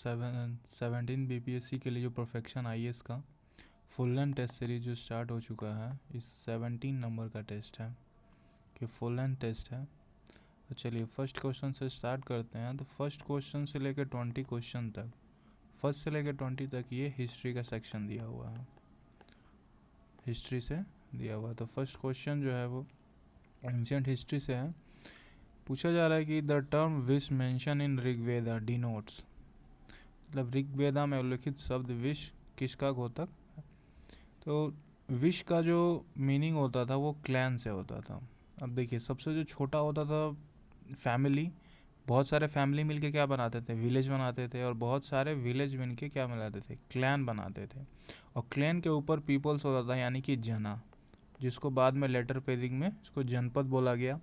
17 BPSC के लिए जो परफेक्शन आईएएस का फुल लेंथ टेस्ट सीरीज जो स्टार्ट हो चुका है, इस 17 नंबर का टेस्ट है कि फुल लेंथ टेस्ट है। तो चलिए फर्स्ट क्वेश्चन से स्टार्ट करते हैं। तो फर्स्ट क्वेश्चन से लेकर 20 क्वेश्चन तक, फर्स्ट से लेकर 20 तक ये हिस्ट्री का सेक्शन दिया हुआ है, हिस्ट्री से दिया हुआ है। तो फर्स्ट क्वेश्चन जो है वो एंशिएंट हिस्ट्री से है। पूछा जा रहा है कि the term wish mention in Rigveda denotes, मतलब ऋग्वेदा में उल्लिखित शब्द विश किसका घोतक। तो विश का जो मीनिंग होता था वो क्लैन से होता था। अब देखिए सबसे जो छोटा होता था फैमिली, बहुत सारे फैमिली मिलके क्या बनाते थे, विलेज बनाते थे, और बहुत सारे विलेज मिलके क्या बनाते थे, क्लैन बनाते थे। और क्लैन के ऊपर पीपल्स होता था, यानी कि जना, जिसको बाद में लेटर पेदिंग में इसको जनपद बोला गया।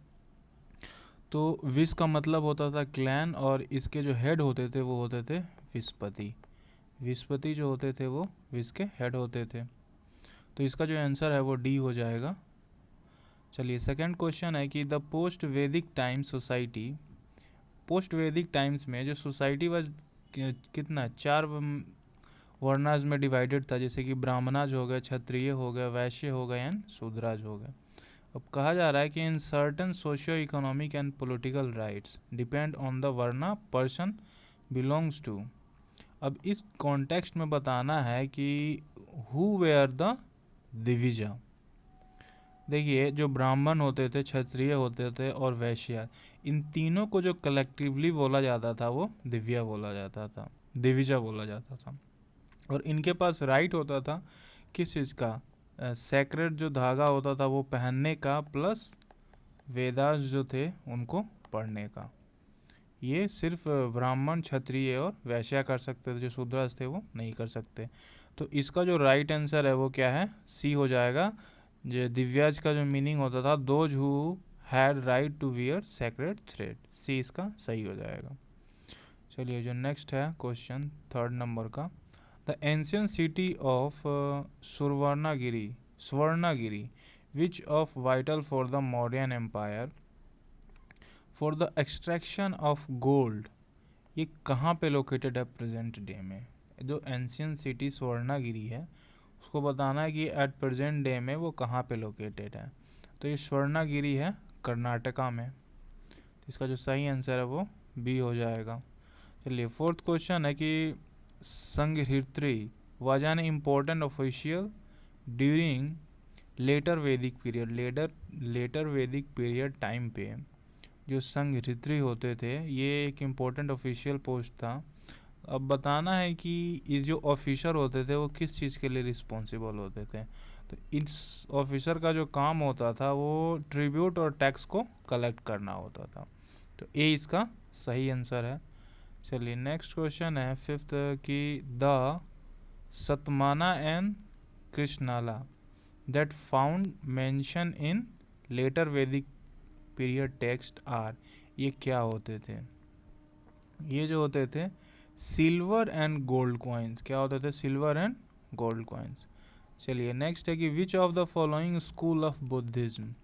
तो विश का मतलब होता था क्लैन, और इसके जो हेड होते थे वो होते थे विस्पति। विस्पति जो होते थे वो विश के हेड होते थे। तो इसका जो आंसर है वो डी हो जाएगा। चलिए सेकंड क्वेश्चन है कि द पोस्ट वैदिक टाइम सोसाइटी, पोस्ट वैदिक टाइम्स में जो सोसाइटी वाज कितना, 4 वर्णाज में डिवाइडेड था, जैसे कि ब्राह्मणाज हो गए, क्षत्रिय हो गए, वैश्य हो गए एंड शूद्राज हो गए। अब कहा जा रहा है कि in certain socio economic and political rights depend on the varna person belongs to. अब इस कॉन्टेक्स्ट में बताना है कि हु वेयर द दिविजा। देखिए जो ब्राह्मण होते थे, क्षत्रिय होते थे और वैश्य, इन तीनों को जो कलेक्टिवली बोला जाता था वो दिव्या बोला जाता था, दिविजा बोला जाता था। और इनके पास राइट होता था किस चीज़ का, सेक्रेट जो धागा होता था वो पहनने का, प्लस वेदास जो थे उनको पढ़ने का। ये सिर्फ ब्राह्मण, क्षत्रिय और वैश्य कर सकते थे, जो शूद्रास थे वो नहीं कर सकते। तो इसका जो राइट आंसर है वो क्या है, सी हो जाएगा। जो दिव्याज का जो मीनिंग होता था, those who had right to wear sacred thread, C इसका सही हो जाएगा। चलिए जो नेक्स्ट है क्वेश्चन थर्ड नंबर का, the ancient city of Swarnagiri which of vital for the Mauryan empire for the extraction of gold, ये कहाँ पे लोकेटेड है प्रेजेंट डे में। जो एंशियंट सिटी स्वर्णागिरी है उसको बताना है कि एट प्रेजेंट डे में वो कहाँ पे लोकेटेड है। तो ये स्वर्णागिरी है कर्नाटका में। तो इसका जो सही आंसर है वो बी हो जाएगा। चलिए फोर्थ क्वेश्चन है कि Sangrahitri was an important official during later वैदिक पीरियड, लेटर वैदिक पीरियड टाइम पे जो संघृत्री होते थे ये एक इम्पोर्टेंट ऑफिशियल पोस्ट था। अब बताना है कि ये जो ऑफिसर होते थे वो किस चीज़ के लिए रिस्पॉन्सिबल होते थे। तो इस ऑफिसर का जो काम होता था वो ट्रिब्यूट और टैक्स को कलेक्ट करना होता था। तो ए इसका सही आंसर है। चलिए नेक्स्ट क्वेश्चन है फिफ्थ कि the Satamana and Krishnala that found mention in later वैदिक पीरियड टेक्स्ट आर, ये क्या होते थे। ये जो होते थे सिल्वर एंड गोल्ड कॉइन्स, क्या होते थे, सिल्वर एंड गोल्ड कॉइन्स। चलिए नेक्स्ट है कि which of the following school of Buddhism,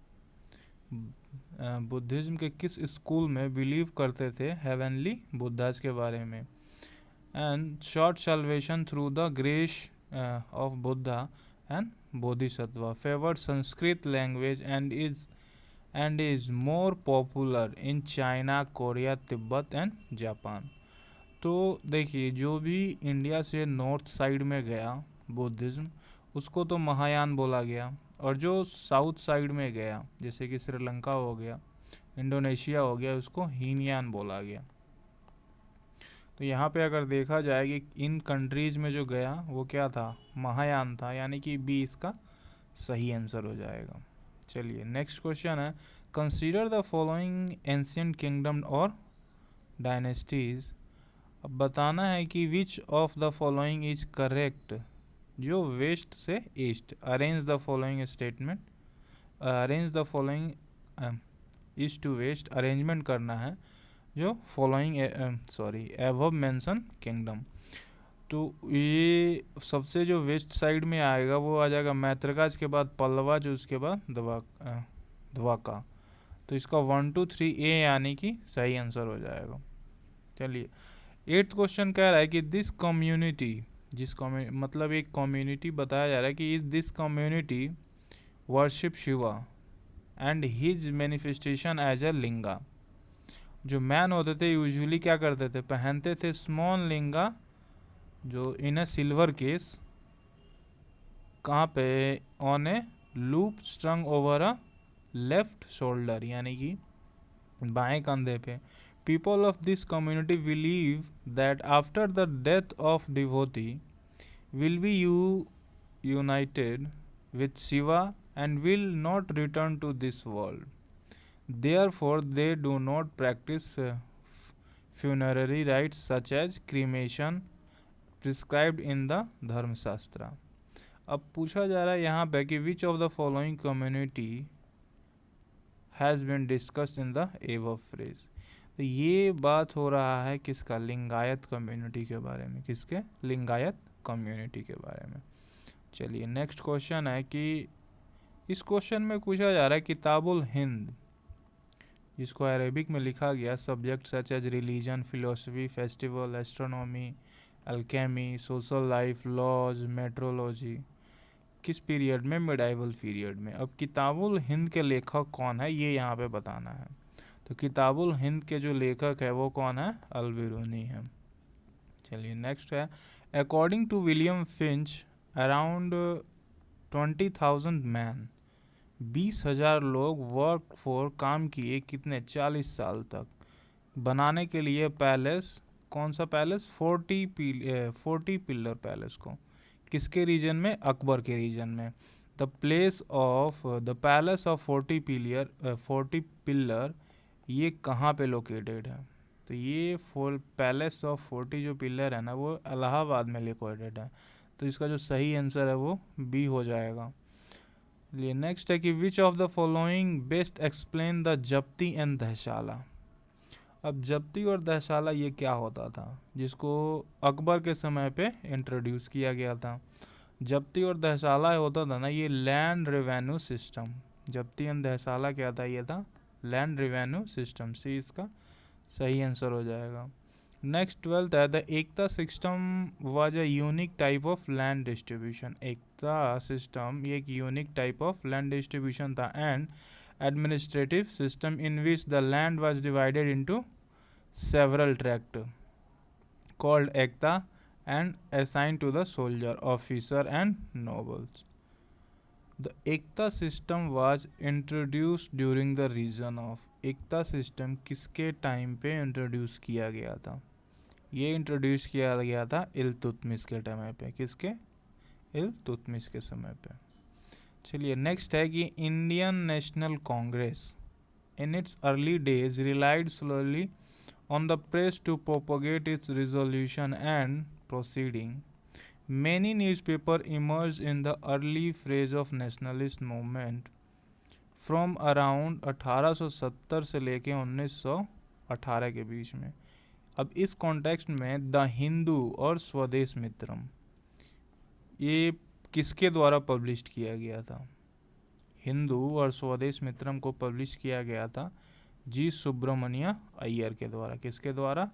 Buddhism के किस स्कूल में बिलीव करते थे हेवनली बुद्धास के बारे में। And short salvation through the grace of Buddha and Bodhisattva, favoured Sanskrit language and is more popular in China, Korea, Tibet and Japan. तो देखिए जो भी इंडिया से नॉर्थ साइड में गया बुद्धिज्म उसको तो महायान बोला गया, और जो साउथ साइड में गया जैसे कि श्रीलंका हो गया, इंडोनेशिया हो गया, उसको हीनयान बोला गया। तो यहाँ पे अगर देखा जाए कि इन कंट्रीज में जो गया वो क्या था, महायान था, यानी कि बी इसका सही आंसर हो जाएगा। चलिए नेक्स्ट क्वेश्चन है consider the following ancient kingdom और डायनेस्टीज। अब बताना है कि which of the following is correct, जो वेस्ट से east, arrange the following statement, arrange the following east to west, arrangement करना है जो फॉलोइंग एबव मेंशन किंगडम। तो ये सबसे जो वेस्ट साइड में आएगा वो आ जाएगा मैत्रकाज के बाद पल्लवाज, उसके बाद द्वाका। तो इसका 1 2 3 ए यानी कि सही आंसर हो जाएगा। चलिए 8th क्वेश्चन कह रहा है कि दिस कम्युनिटी, मतलब एक कम्युनिटी बताया जा रहा है कि this community worship Shiva and his manifestation as a linga. जो मैन होते थे यूजुअली क्या करते थे, पहनते थे स्मॉल लिंगा जो इन अ सिल्वर केस, कहाँ पे, on A loop स्ट्रंग over a left shoulder, यानी कि बाएं कंधे पे। People of this community believe that after the death of devotee will be united with Shiva and will not return to this world. Therefore, they do not practice funerary rites such as cremation prescribed in the धर्मशास्त्र। अब पूछा जा रहा है यहाँ पे कि which of the following community has been discussed in the above phrase. तो ये बात हो रहा है किसका, लिंगायत कम्युनिटी के बारे में। किसके, लिंगायत कम्युनिटी के बारे में। चलिए नेक्स्ट क्वेश्चन है कि इस क्वेश्चन में पूछा जा रहा है किताबुल हिंद, जिसको अरेबिक में लिखा गया, subject such as religion, philosophy, festival, astronomy, alchemy, social life, laws, metrology, किस पीरियड में, मिडाइवल पीरियड में। अब किताबुल हिंद के लेखक कौन है ये यहाँ पे बताना है। तो किताबुल हिंद के जो लेखक है वो कौन है, अल-बिरूनी है। चलिए नेक्स्ट है, according to William Finch around 20,000 man, 20,000 लोग वर्क फॉर काम किए कितने, 40 साल तक, बनाने के लिए पैलेस, कौन सा पैलेस, 40 पिलर पैलेस को। किसके रीजन में, अकबर के रीजन में। द पैलेस ऑफ 40 पिलर ये कहाँ पे लोकेटेड है। तो ये पैलेस ऑफ 40 जो पिलर है ना वो इलाहाबाद में लोकेटेड है। तो इसका जो सही आंसर है वो बी हो जाएगा। लिए नेक्स्ट है कि which of the following best explain the Zabti and Dahsala. अब जप्ती और दहशाला ये क्या होता था, जिसको अकबर के समय पे इंट्रोड्यूस किया गया था। जप्ती और दहशाला होता था ना ये लैंड रेवेन्यू सिस्टम। जप्ती एंड दहशाला क्या था, ये था लैंड रेवेन्यू सिस्टम। सी इसका सही आंसर हो जाएगा। नेक्स्ट 12th है, the Iqta system was a unique type of land distribution. Iqta system ये एक unique type of land distribution था and administrative system in which the land was divided into several tract called Iqta and assign to the soldier, officer and nobles. The Iqta system was introduced during the reign of. Iqta system किसके time पे introduce किया गया था, ये introduce किया गया था इल्तुतमिश के टाइम पे। किसके, इल्तुतमिश के समय पे। चलिए नेक्स्ट है कि Indian National Congress in its early days relied slowly on the press to propagate its resolution and proceeding. Many newspapers emerged in the early phase of nationalist movement from around 1870 से लेके 1918 के बीच में। अब इस context में the Hindu और स्वदेश मित्रम ये किसके द्वारा पब्लिश किया गया था। हिंदू और स्वदेश मित्रम को पब्लिश किया गया था जी सुब्रमण्य अय्यर के द्वारा। किसके द्वारा,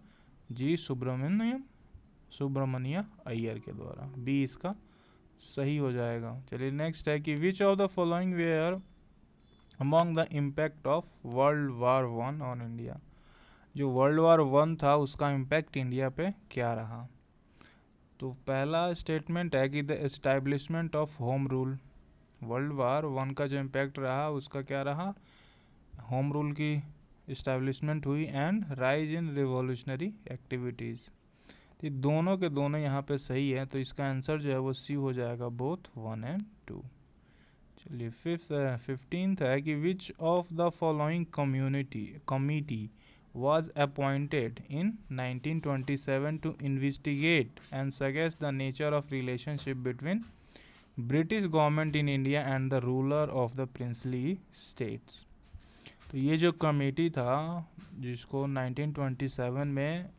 जी सुब्रमण्य अय्यर के द्वारा। बी इसका सही हो जाएगा। चलिए नेक्स्ट है कि which of the following were among the impact of world war 1 on India. जो वर्ल्ड वार 1 था उसका इम्पैक्ट इंडिया पे क्या रहा। तो पहला स्टेटमेंट है कि the establishment of home rule. World war 1 का जो इम्पैक्ट रहा उसका क्या रहा, होम रूल की इस्टेब्लिशमेंट हुई and rise in revolutionary activities. तो दोनों के दोनों यहाँ पे सही है, तो इसका आंसर जो है वो सी हो जाएगा, बोथ 1 एंड 2। चलिए 15th है कि which of the following committee was appointed in 1927 to investigate and suggest the nature of relationship between British government in India and the ruler of the princely states। तो ये जो committee था जिसको 1927 में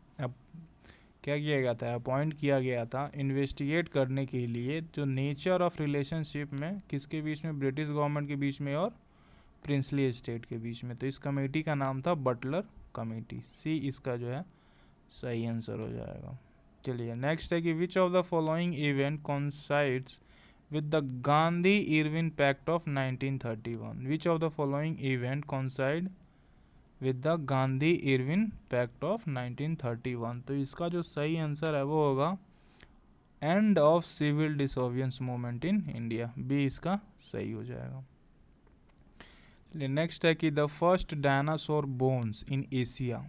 क्या किया गया था, अपॉइंट किया गया था इन्वेस्टिगेट करने के लिए जो नेचर ऑफ रिलेशनशिप में किसके बीच में, ब्रिटिश गवर्नमेंट के बीच में और प्रिंसली स्टेट के बीच में। तो इस कमेटी का नाम था बटलर कमेटी। सी इसका जो है सही आंसर हो जाएगा। चलिए नेक्स्ट है कि which of the following event coincides with the Gandhi-Irwin Pact of 1931. Which of the following event coincide with the Gandhi-Irwin Pact of 1931? तो इसका जो सही आंसर है वो होगा end of civil disobedience movement in India, B इसका सही हो जाएगा। नेक्स्ट है कि the first dinosaur bones in Asia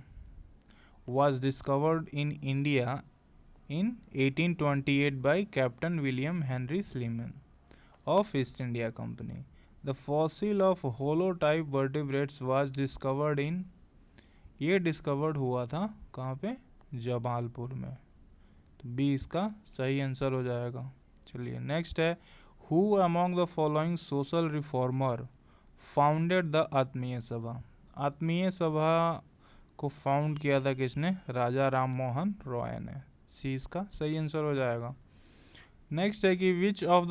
was discovered in India in 1828 by Captain William Henry Sleeman of East India Company. The fossil of holotype vertebrates was discovered in, ये discovered हुआ था कहाँ पे, जमालपुर में, तो बी इसका सही आंसर हो जाएगा। चलिए नेक्स्ट है who among the following social reformer founded the आत्मीय सभा। आत्मीय सभा को फाउंड किया था किसने, राजा राम मोहन रॉय ने, सी इसका सही आंसर हो जाएगा। नेक्स्ट है कि which of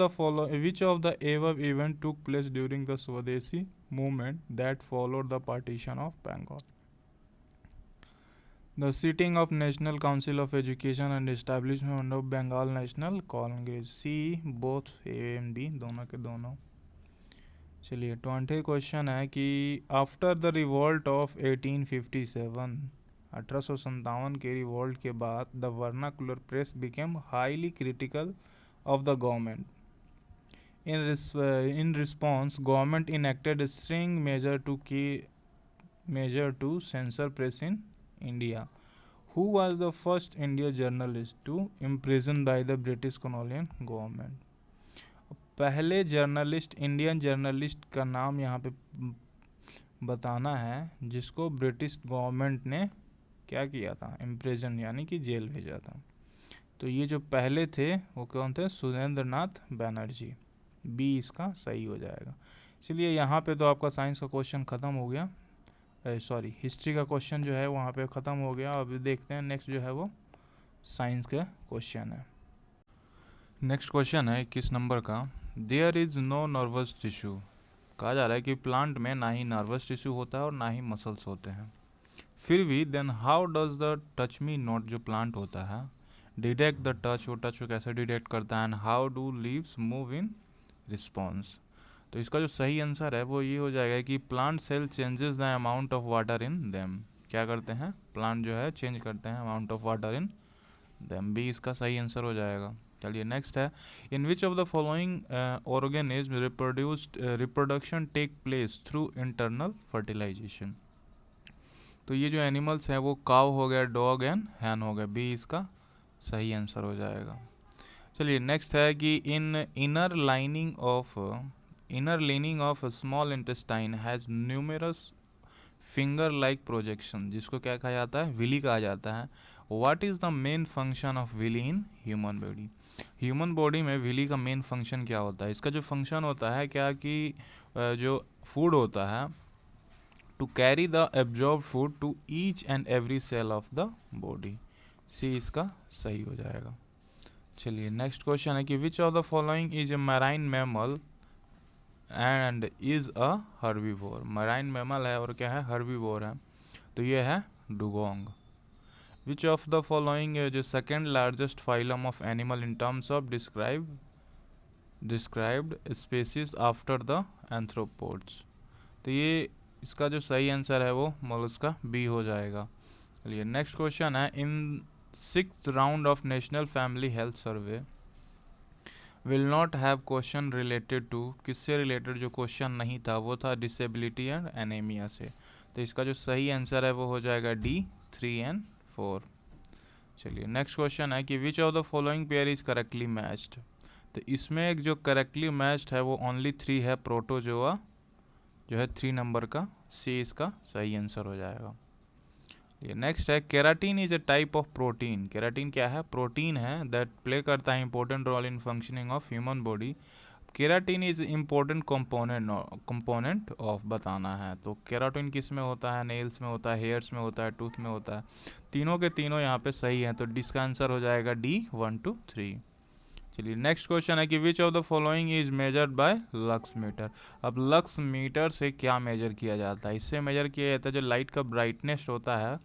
the above event took place during the Swadeshi movement that followed the partition of Bengal. The setting of national council of education and establishment of Bengal national congress, C both A and B, दोनों के दोनों। चलिए 20 question है कि after the revolt of 1857, 1857 के revolt के बाद the vernacular press became highly critical of the government. In response government enacted string measure to censor press in India. Who was the first Indian journalist to imprisoned by the British colonial government? पहले journalist, Indian journalist का नाम यहाँ पे बताना है जिसको British government ने क्या किया था, इम्प्रिजन यानी कि जेल भेजा था। तो ये जो पहले थे वो कौन थे, सुरेंद्र नाथ बनर्जी, बी इसका सही हो जाएगा। चलिए यहाँ पे तो आपका साइंस का क्वेश्चन ख़त्म हो गया, सॉरी हिस्ट्री का क्वेश्चन जो है वहाँ पे ख़त्म हो गया। अभी देखते हैं नेक्स्ट जो है वो साइंस का क्वेश्चन है। नेक्स्ट क्वेश्चन है 21 नंबर का, there is no nervous tissue. कहा जा रहा है कि प्लांट में ना ही नर्वस टिश्यू होता है और ना ही मसल्स होते हैं, फिर भी then how does the touch me not जो प्लांट होता है डिटेक्ट द टच, वो टच को कैसे डिटेक्ट करता है, and how do leaves move in response. तो इसका जो सही आंसर है वो ये हो जाएगा कि plant cell changes the amount of water in them. क्या करते हैं, प्लांट जो है चेंज करते हैं amount of water in them, B इसका सही आंसर हो जाएगा। चलिए नेक्स्ट है, in which of the following organism reproduction take place through internal fertilization. तो ये जो एनिमल्स हैं वो काव हो गया, डॉग एंड हैन हो गया, बी इसका सही आंसर हो जाएगा। चलिए नेक्स्ट है कि in inner lining of small intestine has numerous finger like projection, जिसको क्या कहा जाता है, विली कहा जाता है। What is the main function of villi in human body. Human body में विली का मेन फंक्शन क्या होता है, इसका जो फंक्शन होता है क्या कि जो फूड होता है to carry the absorb food to each and every cell of the body, C इसका सही हो जाएगा। चलिए नेक्स्ट क्वेश्चन है कि which of the following is a marine mammal and is a herbivore. Marine mammal है और क्या है, हर्बीवोर है, तो ये है dugong. Which of the following जो second largest phylum of animal in terms of described species after the arthropods. तो ये इसका जो सही आंसर है वो मोलस्का, बी हो जाएगा। चलिए नेक्स्ट क्वेश्चन है, in 6th round of national family health survey will not have question related to, किससे रिलेटेड जो क्वेश्चन नहीं था वो था डिसेबिलिटी एंड एनीमिया से, तो इसका जो सही आंसर है वो हो जाएगा डी 3 एंड 4। चलिए नेक्स्ट क्वेश्चन है कि which of the following pair is correctly matched. तो इसमें एक जो करेक्टली मैच्ड है वो ओनली 3 है, प्रोटोजोआ जो है 3 नंबर का, सी इसका सही आंसर हो जाएगा। ये नेक्स्ट है, keratin is a type of protein. Keratin क्या है, प्रोटीन है दैट प्ले करता है important role in functioning of human body. Keratin is important component of बताना है, तो केराटिन किस में होता है, नेल्स में होता है, हेयर्स में होता है, टूथ में होता है, तीनों के तीनों यहाँ पे सही हैं, तो इसका आंसर हो जाएगा डी 1 2 3। चलिए नेक्स्ट क्वेश्चन है कि which of the following is measured by lux meter. अब लक्स मीटर से क्या मेजर किया जाता है, इससे मेजर किया जाता है जो लाइट का ब्राइटनेस होता है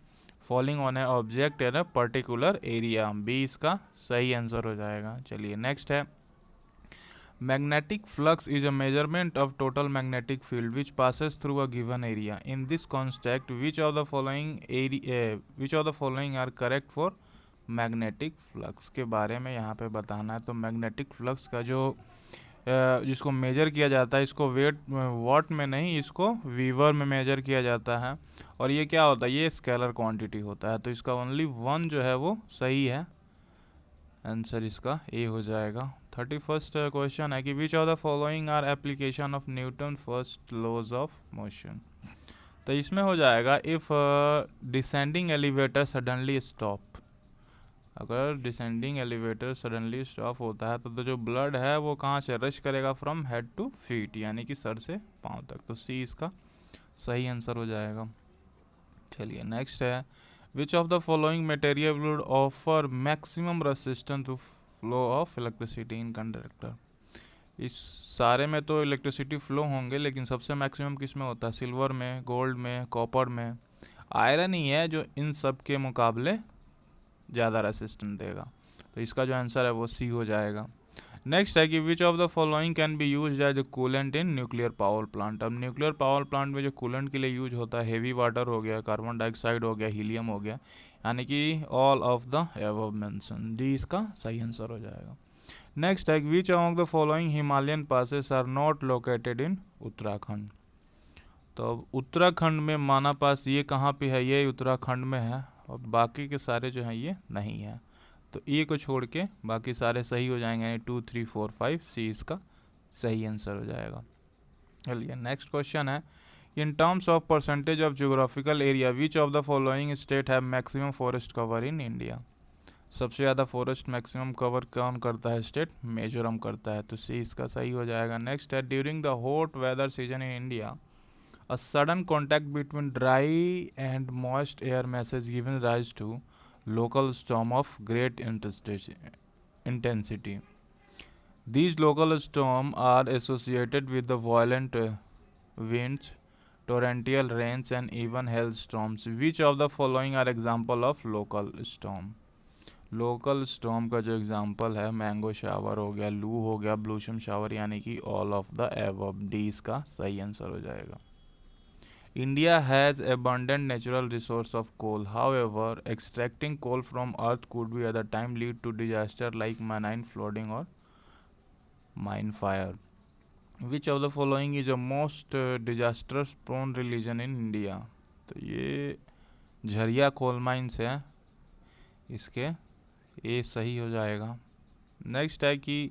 falling on a object in a particular area, B इसका सही आंसर हो जाएगा। चलिए नेक्स्ट है, magnetic flux is a measurement of total magnetic field which passes through a given area. In this context which of the following are correct for magnetic flux के बारे में यहाँ पे बताना है। तो मैग्नेटिक फ्लक्स का जो जिसको मेजर किया जाता है, इसको वॉट में नहीं, इसको वीवर में मेजर किया जाता है। और ये क्या होता है, ये स्केलर क्वांटिटी होता है। तो इसका ओनली वन जो है वो सही है, आंसर इसका ए हो जाएगा। 31st क्वेश्चन है कि which of the following are application of Newton first laws of motion. तो इसमें हो जाएगा, if descending elevator suddenly stop, अगर डिसेंडिंग एलिवेटर सडनली स्टॉप होता है तो जो ब्लड है वो कहाँ से रश करेगा, फ्रॉम हेड टू फीट, यानी कि सर से पाँव तक। तो सी इसका सही आंसर हो जाएगा। चलिए नेक्स्ट है, which of the following material would offer maximum resistance to flow of electricity in conductor. इस सारे में तो इलेक्ट्रिसिटी फ्लो होंगे, लेकिन सबसे मैक्सिमम किस में होता है, सिल्वर में, गोल्ड में, कॉपर में। आयरन ही है जो इन सब के मुकाबले ज़्यादा रेसिस्टेंस देगा। तो इसका जो आंसर है वो सी हो जाएगा। नेक्स्ट है कि which of the following can be use as a coolant in nuclear power plant. अब न्यूक्लियर पावर प्लांट में जो कूलेंट के लिए यूज होता है, हेवी वाटर हो गया, कार्बन डाइऑक्साइड हो गया, हीलियम हो गया, यानी कि all of the above mention, D इसका सही आंसर हो जाएगा। नेक्स्ट है, which among the following Himalayan passes are not located in Uttarakhand. तो उत्तराखंड में माना पास ये कहाँ पे है, ये उत्तराखंड में है, और बाकी के सारे जो हैं ये नहीं है। तो ए को छोड़ के बाकी सारे सही हो जाएंगे, यानी 2, 3, 4, 5, सी इसका सही आंसर हो जाएगा। चलिए नेक्स्ट क्वेश्चन है, इन terms of percentage of geographical area which of the following state have maximum forest cover in India. सबसे ज़्यादा फॉरेस्ट मैक्सिमम कवर कौन करता है, स्टेट मिजोरम करता है। तो सी इसका सही हो जाएगा। नेक्स्ट है, during the hot weather season in India a sudden contact between dry and moist air masses given rise to local storm of great intensity. These local storms are associated with the violent winds, torrential rains and even hailstorms. Which of the following are example of local storm? Local storm का जो example है, mango shower हो गया, लू हो गया, ब्लूसम shower, यानी कि all of the above, D इसका सही आंसर हो जाएगा। India has abundant natural resource of coal. However, extracting coal from earth could be at the time lead to disaster like mine flooding or mine fire. Which of the following is the most disastrous prone region in India? तो ये Jharia coal mines है, इसके ये सही हो जाएगा। Next है कि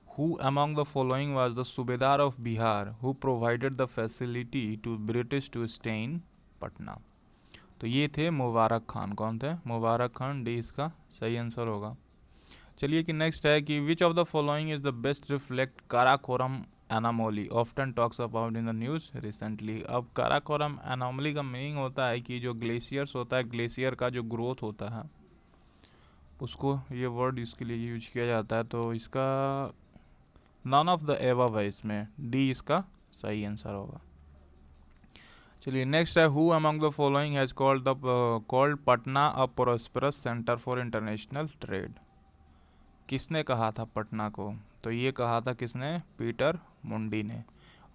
who among the following was the Subedar of Bihar who provided the facility to British to stay in Patna? तो ये थे मुबारक खान। कौन थे, मुबारक खान, डी इसका सही आंसर होगा। चलिए कि नेक्स्ट है कि which of the following is the best reflect Karakoram anomaly often talks about in the news recently. अब काराकोरम एनामोली का मीनिंग होता है कि जो ग्लेशियर्स होता है, ग्लेशियर का जो ग्रोथ होता है, उसको ये वर्ड इसके लिए यूज किया जाता है। तो इसका नन ऑफ द एबव है, इसमें डी इसका सही आंसर होगा। चलिए नेक्स्ट है, who among the following has called Patna a prosperous centre for international trade. किसने कहा था पटना को, तो ये कहा था किसने, पीटर मुंडी ने,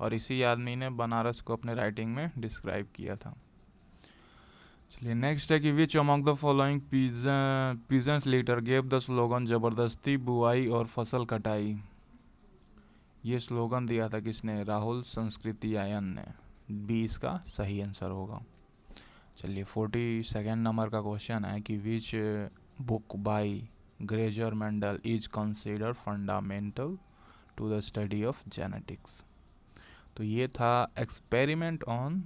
और इसी आदमी ने बनारस को अपने राइटिंग में डिस्क्राइब किया था। चलिए नेक्स्ट है कि विच among the following peasant leader gave the slogan जबरदस्ती बुआई और फसल कटाई। ये स्लोगन दिया था किसने, राहुल संस्कृति आयन ने, बी इसका सही आंसर होगा। चलिए 42nd नंबर का क्वेश्चन है कि which book by Gregor Mendel is consider fundamental to the study of genetics. तो ये था experiment on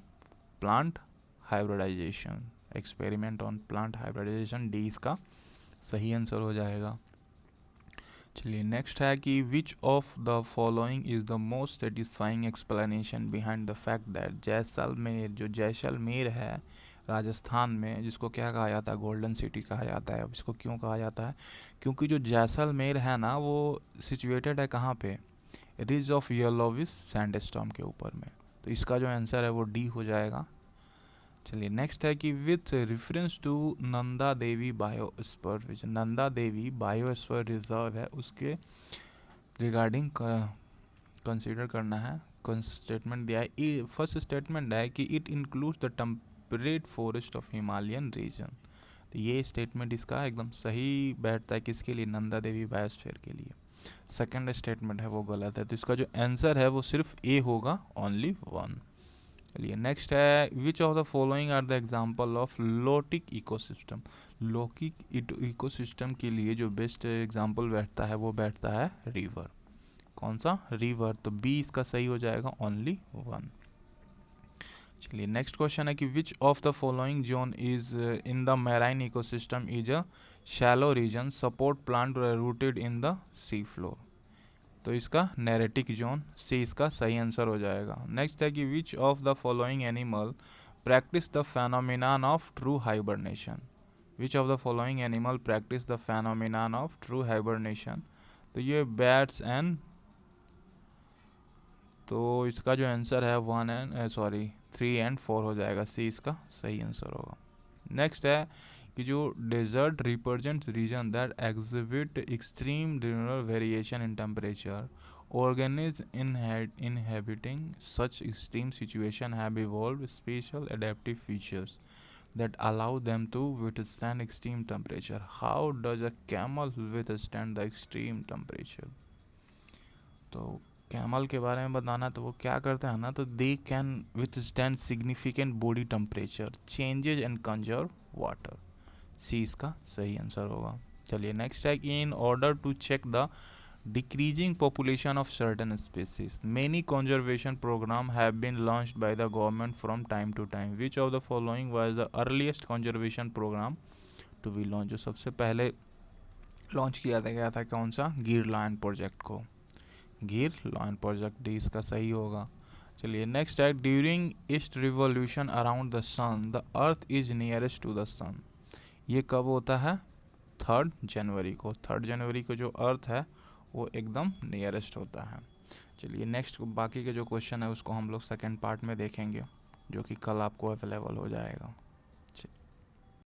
plant hybridization, experiment on plant hybridization, D इसका सही आंसर हो जाएगा। चलिए नेक्स्ट है कि which of the following is the most satisfying explanation behind the fact that Jaisalmer, जो जैसलमेर है राजस्थान में, जिसको क्या कहा जाता है, गोल्डन सिटी कहा जाता है। अब इसको क्यों कहा जाता है, क्योंकि जो जैसलमेर है ना, वो सिचुएटेड है कहाँ पे, रिज ऑफ येलोविस सैंडस्टॉर्म के ऊपर में। तो इसका जो आंसर है वो डी हो जाएगा। चलिए नेक्स्ट है कि with reference to Nanda Devi biosphere reserve, Nanda Devi biosphere reserve है, उसके रिगार्डिंग कंसीडर करना है। स्टेटमेंट दिया है, फर्स्ट स्टेटमेंट है कि it includes the temperate forest of Himalayan region. तो ये स्टेटमेंट इसका एकदम सही बैठता है किसके लिए, नंदा देवी बायोस्फीयर के लिए। सेकंड स्टेटमेंट है वो गलत है, तो इसका जो आंसर है वो सिर्फ ए होगा, ओनली वन। चलिए नेक्स्ट है, which of the following are the example of lotic ecosystem. Lotic ecosystem के लिए जो बेस्ट एग्जाम्पल बैठता है वो बैठता है रिवर। कौन सा, रिवर। तो बी इसका सही हो जाएगा, ओनली वन। चलिए नेक्स्ट क्वेश्चन है कि which of the following zone is in the marine ecosystem is a shallow region support plant rooted in the sea floor. तो इसका नैरेटिक जोन, सी इसका सही आंसर हो जाएगा। नेक्स्ट है कि which of the following animal practice the phenomenon of true hibernation. Which of the following animal practice the phenomenon of true hibernation. तो ये बैट्स एंड, तो इसका जो आंसर है 3 एंड 4 हो जाएगा, सी इसका सही आंसर होगा। नेक्स्ट है कि जो desert represents region that exhibit extreme diurnal variation in temperature, organisms inhabiting such extreme situation have evolved special adaptive features that allow them to withstand extreme temperature. How does a camel withstand the extreme temperature? तो camel के बारे में बताना, तो वो क्या करते हैं ना, तो they can withstand significant body temperature changes and conserve water, C इसका सही आंसर होगा। चलिए नेक्स्ट है कि in order to check the decreasing population of certain species, many conservation programs have been launched by the government from time to time. Which of the following was the earliest conservation program to be launched? जो सबसे पहले launch किया गया था कौन सा, गिर lion project को, गिर लायन प्रोजेक्ट, डी इसका सही होगा। चलिए नेक्स्ट है, ड्यूरिंग ईस्ट revolution around the sun the earth is nearest to the sun. ये कब होता है, 3 जनवरी को। 3 जनवरी को जो अर्थ है वो एकदम नियरेस्ट होता है। चलिए नेक्स्ट बाकी के जो क्वेश्चन है उसको हम लोग सेकंड पार्ट में देखेंगे, जो कि कल आपको अवेलेबल हो जाएगा।